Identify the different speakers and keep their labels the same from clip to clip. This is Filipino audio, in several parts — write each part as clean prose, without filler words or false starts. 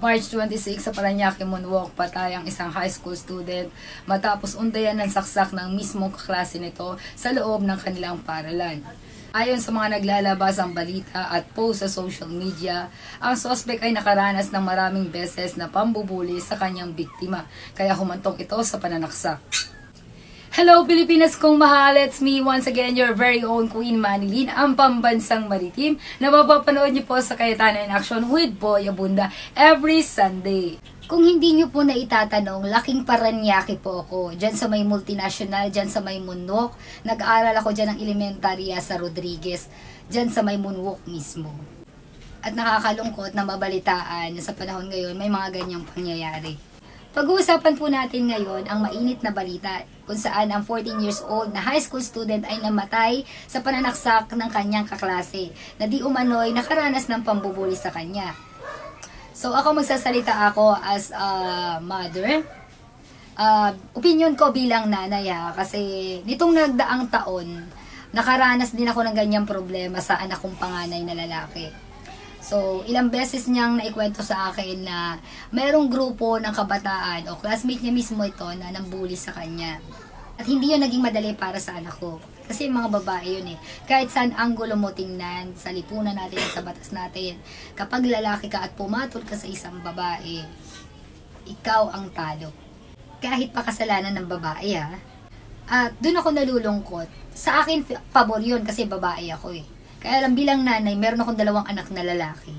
Speaker 1: March 26 sa Parañaque Moonwalk, patay ang isang high school student matapos undayan ng saksak ng mismong kaklase nito sa loob ng kanilang paaralan. Ayon sa mga naglalabas ang balita at post sa social media, ang suspect ay nakaranas ng maraming beses na pambubuli sa kanyang biktima, kaya humantong ito sa pananaksak. Hello Pilipinas kong mahal, it's me once again, your very own Queen Manilyn, ang pambansang maritim na mapapanood niyo po sa Cayetano in Action with Boy Abunda every Sunday. Kung hindi niyo po na itatanong, laking Parañaque po ako. Diyan sa may multinational, diyan sa may Moonwalk. Nag-aaral ako diyan ng elementarya sa Rodriguez, diyan sa may Moonwalk mismo. At nakakalungkot na mabalitaan na sa panahon ngayon may mga ganyang pangyayari. Pag-uusapan po natin ngayon ang mainit na balita kung saan ang 14 years old na high school student ay namatay sa pananaksak ng kanyang kaklase na di umano'y nakaranas ng pambubuli sa kanya. So ako magsasalita ako as a mother. Opinion ko bilang nanay kasi nitong nagdaang taon, nakaranas din ako ng ganyang problema sa anak kong panganay na lalaki. So, ilang beses niyang naikwento sa akin na mayroong grupo ng kabataan o classmate niya mismo ito na nambuli sa kanya. At hindi yun naging madali para sa anak ko. Kasi mga babae yun eh. Kahit saan anggulo mo tingnan, sa lipunan natin at sa batas natin, kapag lalaki ka at pumatol ka sa isang babae, ikaw ang talo. Kahit pa kasalanan ng babae At dun ako nalulungkot. Sa akin, pabor yun kasi babae ako eh. Kaya lang bilang nanay, meron akong 2 anak na lalaki.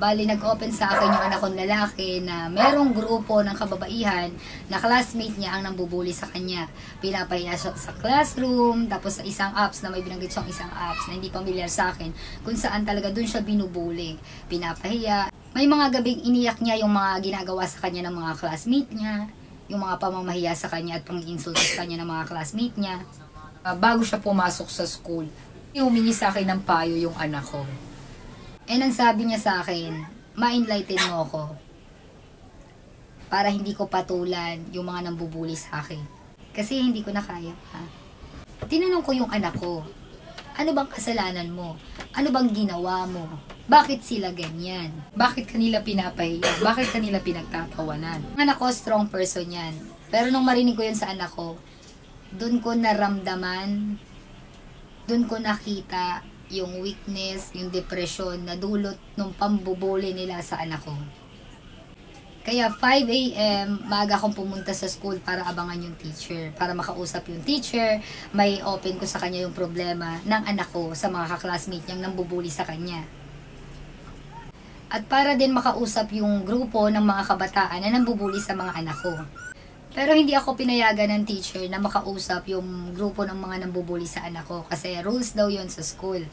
Speaker 1: Bali, nag-open sa akin yung anak kong lalaki na merong grupo ng kababaihan na classmate niya ang nambubuli sa kanya. Pinapahiya siya sa classroom, tapos sa isang apps na may binanggit siyang isang apps na hindi pamilyar sa akin, kung saan talaga dun siya binubuli. Pinapahiya. May mga gabing iniyak niya yung mga ginagawa sa kanya ng mga classmate niya, yung mga pamamahiya sa kanya at pang-insulto sa kanya ng mga classmate niya. Bago siya pumasok sa school, humingi sa akin ng payo yung anak ko. Ang sabi niya sa akin, ma-enlighten mo ako para hindi ko patulan yung mga nambubuli sa akin. Kasi hindi ko na kaya Tinanong ko yung anak ko, ano bang kasalanan mo? Ano bang ginawa mo? Bakit sila ganyan? Bakit kanila pinapahiya? Bakit kanila pinagtatawanan? Ang anak ko, strong person yan. Pero nung marinig ko yun sa anak ko, dun ko naramdaman, doon ko nakita yung weakness, yung depression na dulot ng pambubuli nila sa anak ko. Kaya 5 AM, maaga akong pumunta sa school para abangan yung teacher. Para makausap yung teacher, may open ko sa kanya yung problema ng anak ko sa mga kaklasmate niyang nambubuli sa kanya. At para din makausap yung grupo ng mga kabataan na nambubuli sa mga anak ko. Pero hindi ako pinayagan ng teacher na makausap yung grupo ng mga nambubuli sa anak ko kasi rules daw yon sa school.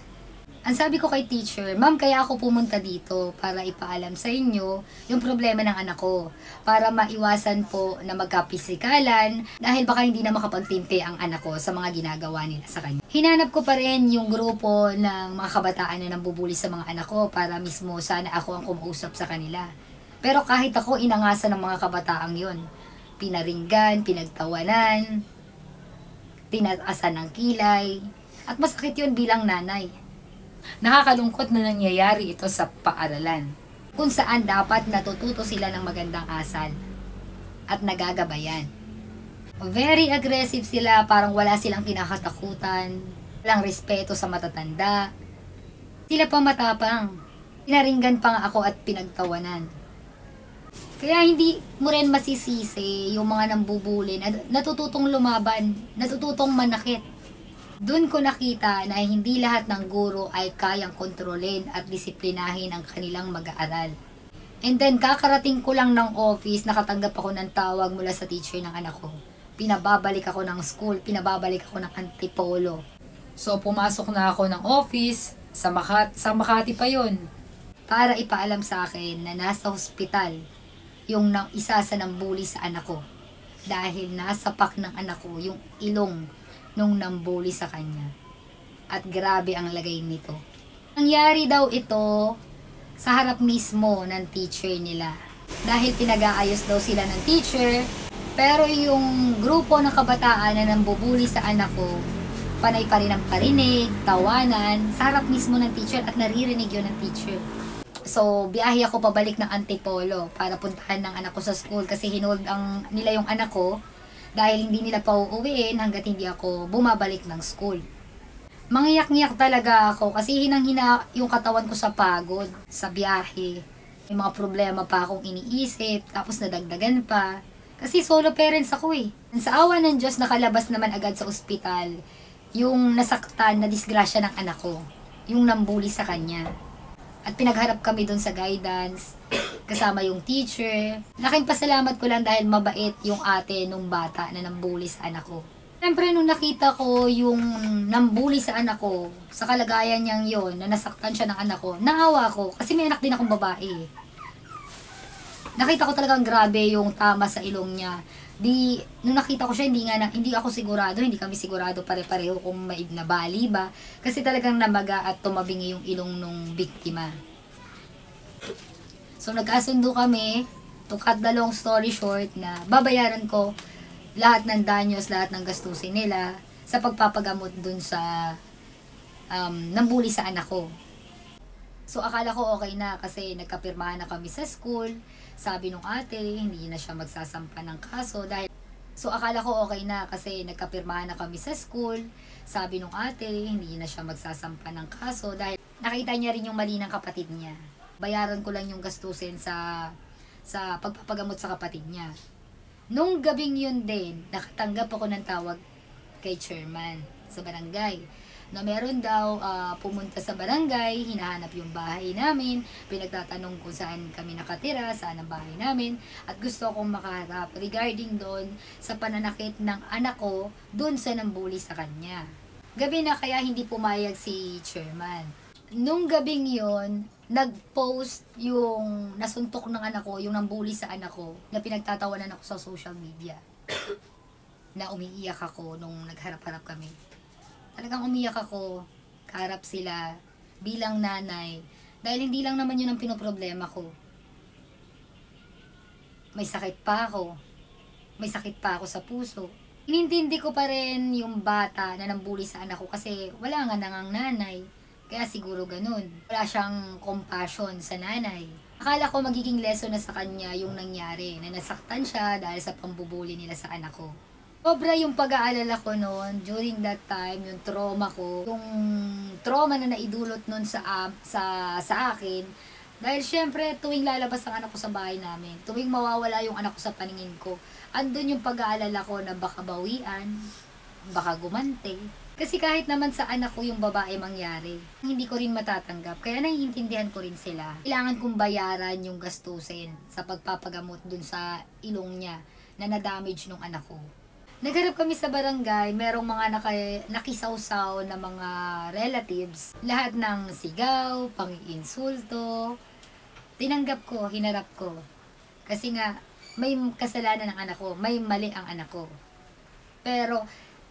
Speaker 1: Ang sabi ko kay teacher, ma'am, kaya ako pumunta dito para ipaalam sa inyo yung problema ng anak ko para maiwasan po na magkapisikalan dahil baka hindi na makapagtimpi ang anak ko sa mga ginagawa nila sa kanya. Hinanap ko pa rin yung grupo ng mga kabataan na nambubuli sa mga anak ko para mismo sana ako ang kumausap sa kanila. Pero kahit ako, inangasan ng mga kabataang yon. Pinaringgan, pinagtawanan, tinaasan ng kilay, at masakit yun bilang nanay. Nakakalungkot na nangyayari ito sa paaralan, kung saan dapat natututo sila ng magandang asal at nagagabayan. Very aggressive sila, parang wala silang kinakatakutan, walang respeto sa matatanda. Sila pa matapang, pinaringgan pa nga ako at pinagtawanan. Kaya hindi mo rin masisisi yung mga nambubuli na natututong lumaban, natututong manakit. Doon ko nakita na hindi lahat ng guro ay kayang kontrolin at disiplinahin ang kanilang mag-aaral. And then kakarating ko lang ng office, nakatanggap ako ng tawag mula sa teacher ng anak ko. Pinababalik ako ng school, pinababalik ako ng Antipolo. So pumasok na ako ng office, sa Makati pa yun, para ipaalam sa akin na nasa hospital yung isa sa nambuli sa anak ko. Dahil nasapak ng anak ko yung ilong nung nambuli sa kanya. At grabe ang lagay nito. Nangyari daw ito sa harap mismo ng teacher nila. Dahil pinag-aayos daw sila ng teacher, pero yung grupo ng kabataan na nambubuli sa anak ko, panay pa rin ang parinig, tawanan, sa harap mismo ng teacher at naririnig yun ng teacher. So, biyahe ako pabalik ng Antipolo para puntahan ng anak ko sa school kasi hinold nila yung anak ko dahil hindi nila pa uuwiin hanggat hindi ako bumabalik ng school. Mangiyak-ngiyak talaga ako kasi hinang-hina yung katawan ko sa pagod, sa biyahe. May mga problema pa akong iniisip, tapos nadagdagan pa. Kasi solo parents ako eh. Sa awa ng Diyos, nakalabas naman agad sa ospital yung nasaktan na disgrasya ng anak ko. Yung nambuli sa kanya. At pinagharap kami doon sa guidance, kasama yung teacher. Laking pasalamat ko lang dahil mabait yung ate nung bata na nambuli sa anak ko. Siyempre nung nakita ko yung nambuli sa anak ko, sa kalagayan niyang yon na nasaktan siya ng anak ko, naawa ko kasi may anak din akong babae. Nakita ko talagang grabe yung tama sa ilong niya. Nung nakita ko siya, hindi ako sigurado, hindi kami sigurado pare-pareho kung may nabali ba. Kasi talagang namaga at tumabingi yung ilong nung biktima. So nagkasundo kami, to cut the long story short, na babayaran ko lahat ng danyos, lahat ng gastusin nila sa pagpapagamot dun sa nambuli sa anak ko. So akala ko okay na kasi nagkapirmahan na kami sa school. Sabi nung ate, hindi na siya magsasampa ng kaso dahil So akala ko okay na kasi nagkapirmahan na kami sa school. Sabi nung ate, hindi na siya magsasampa ng kaso dahil nakita niya rin yung mali ng kapatid niya. Bayaran ko lang yung gastusin sa pagpapagamot sa kapatid niya. Nung gabing yun din, nakatanggap ako ng tawag kay chairman sa barangay na meron daw pumunta sa barangay, hinahanap yung bahay namin, pinagtatanong kung saan kami nakatira, saan ang bahay namin, at gusto akong makaharap regarding doon sa pananakit ng anak ko doon sa nambuli sa kanya. Gabi na kaya hindi pumayag si chairman. Nung gabing yon, nag-post yung nasuntok ng anak ko, yung nambuli sa anak ko, na pinagtatawanan ako sa social media. Na umiiyak ako nung nagharap-harap kami. Talagang umiyak ako, kaharap sila, bilang nanay. Dahil hindi lang naman yun ang pinoproblema ko. May sakit pa ako. May sakit pa ako sa puso. Inintindi ko pa rin yung bata na nambuli sa anak ko kasi wala nga nangang nanay. Kaya siguro ganun. Wala siyang compassion sa nanay. Akala ko magiging lesson na sa kanya yung nangyari, na nasaktan siya dahil sa pambubuli nila sa anak ko. Sobra yung pag-aalala ko noon, during that time, yung trauma ko, yung trauma na naidulot noon sa akin, dahil syempre, tuwing lalabas ang anak ko sa bahay namin, tuwing mawawala yung anak ko sa paningin ko, andun yung pag-aalala ko na baka bawian, baka gumante. Kasi kahit naman sa anak ko yung babae mangyari, hindi ko rin matatanggap. Kaya naiintindihan ko rin sila. Kailangan kong bayaran yung gastusin sa pagpapagamot dun sa ilong niya na na-damage nung anak ko. Nagharap kami sa barangay, merong mga nakisawsaw na mga relatives. Lahat ng sigaw, pang-iinsulto. Tinanggap ko, hinarap ko. Kasi nga, may kasalanan ng anak ko, may mali ang anak ko. Pero,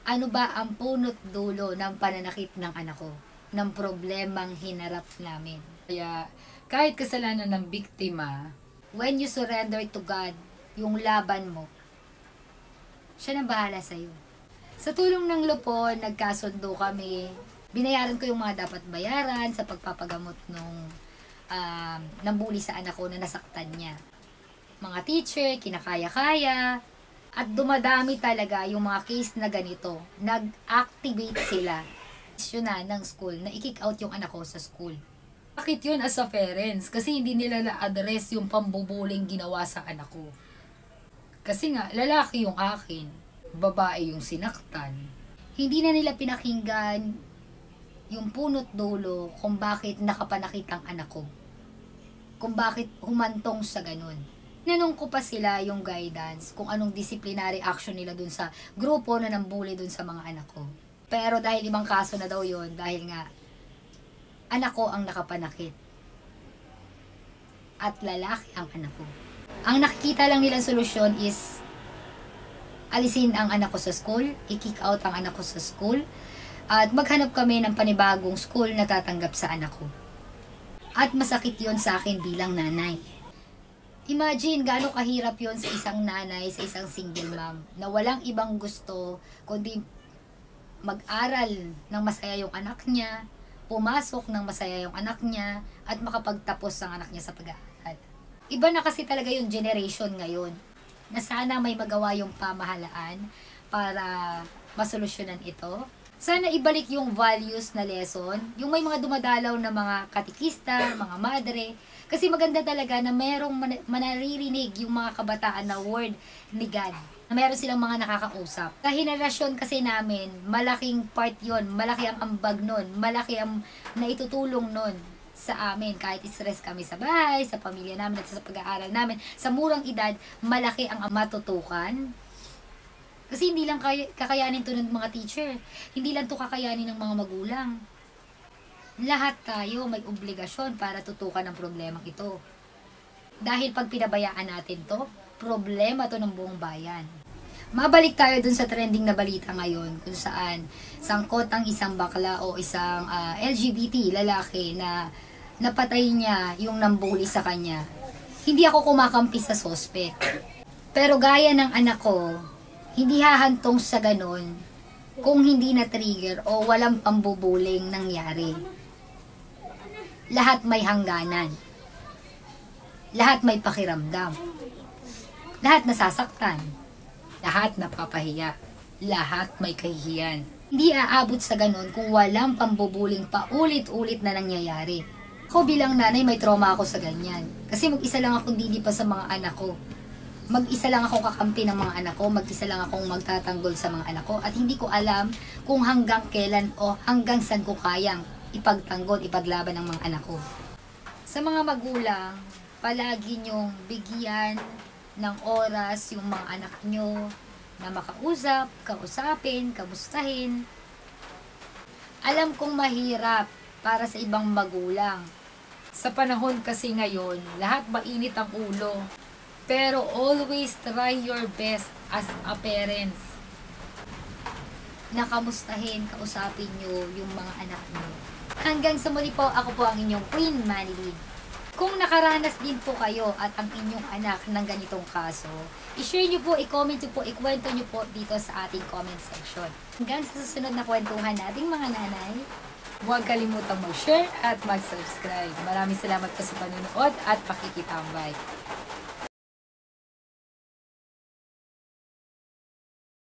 Speaker 1: ano ba ang punot dulo ng pananakit ng anak ko? Ng problemang hinarap namin. Kaya, kahit kasalanan ng biktima, when you surrender to God, yung laban mo, siya nang bahala sa'yo. Sa tulong ng lupon, nagkasundo kami. Binayaran ko yung mga dapat bayaran sa pagpapagamot nung nambuli sa anak ko na nasaktan niya. Mga teacher, kinakaya-kaya. At dumadami talaga yung mga case na ganito. Nag-activate sila ng school na i-kick out yung anak ko sa school. Bakit yun as a parents? Kasi hindi nila na-address yung pambubuling ginawa sa anak ko. Kasi nga, lalaki yung akin, babae yung sinaktan. Hindi na nila pinakinggan yung punot dulo kung bakit nakapanakit ang anak ko. Kung bakit humantong sa ganun. Tinanong ko pa sila yung guidance kung anong disciplinary action nila dun sa grupo na nambuli dun sa mga anak ko. Pero dahil ibang kaso na daw yon, dahil nga anak ko ang nakapanakit. At lalaki ang anak ko. Ang nakikita lang nilang solusyon is alisin ang anak ko sa school, i-kick out ang anak ko sa school, at maghanap kami ng panibagong school na tatanggap sa anak ko. At masakit yon sa akin bilang nanay. Imagine gaano kahirap yon sa isang nanay, sa isang single mom, na walang ibang gusto kundi mag-aral ng masaya yung anak niya, pumasok ng masaya yung anak niya, at makapagtapos ang anak niya sa pag-aaral. Iba na kasi talaga yung generation ngayon, na sana may magawa yung pamahalaan para masolusyonan ito. Sana ibalik yung values na lesson, yung may mga dumadalaw na mga katikista, mga madre, kasi maganda talaga na merong manaririnig yung mga kabataan na word ni God, na meron silang mga nakakausap. Sa henerasyon kasi namin, malaking part yon, malaki ang ambag nun, malaki ang naitutulong nun sa amin. Kahit stress kami sa bahay, sa pamilya namin at sa pag-aaral namin, sa murang edad, malaki ang matutukan. Kasi hindi lang kakayanin to ng mga teacher, hindi lang to kakayanin ng mga magulang. Lahat tayo may obligasyon para tutukan ang problemang ito. Dahil pag pinabayaan natin to, problema to ng buong bayan. Mabalik tayo dun sa trending na balita ngayon, kung saan sangkot ang isang bakla o isang LGBT lalaki na napatay niya yung nambuli sa kanya. Hindi ako kumakampi sa sospek. Pero gaya ng anak ko, hindi hahantong sa ganon kung hindi na-trigger o walang pambubuling nangyari. Lahat may hangganan. Lahat may pakiramdam. Lahat nasasaktan. Lahat napapahiya. Lahat may kahihiyan. Hindi aabot sa ganon kung walang pambubuling paulit-ulit na nangyayari. Ako bilang nanay, may trauma ako sa ganyan. Kasi mag-isa lang akong dilipa sa mga anak ko. Mag-isa lang akong kakampi ng mga anak ko, mag-isa lang akong magtatanggol sa mga anak ko, at hindi ko alam kung hanggang kailan o hanggang saan ko kayang ipagtanggol, ipaglaban ng mga anak ko. Sa mga magulang, palagi nyong bigyan ng oras yung mga anak nyo na makausap, kausapin, kamustahin. Alam kong mahirap para sa ibang magulang. Sa panahon kasi ngayon, lahat mainit ang ulo. Pero always try your best as a parents na kamustahin, kausapin nyo yung mga anak nyo. Hanggang sa muli po, ako po ang inyong Queen Manilyn. Kung nakaranas din po kayo at ang inyong anak ng ganitong kaso, i-share nyo po, i-comment nyo po, ikwento nyo po dito sa ating comment section. Hanggang sa susunod na kwentuhan nating mga nanay, huwag kalimutang mag-share at mag-subscribe. Maraming salamat po sa panonood at pakikitambay.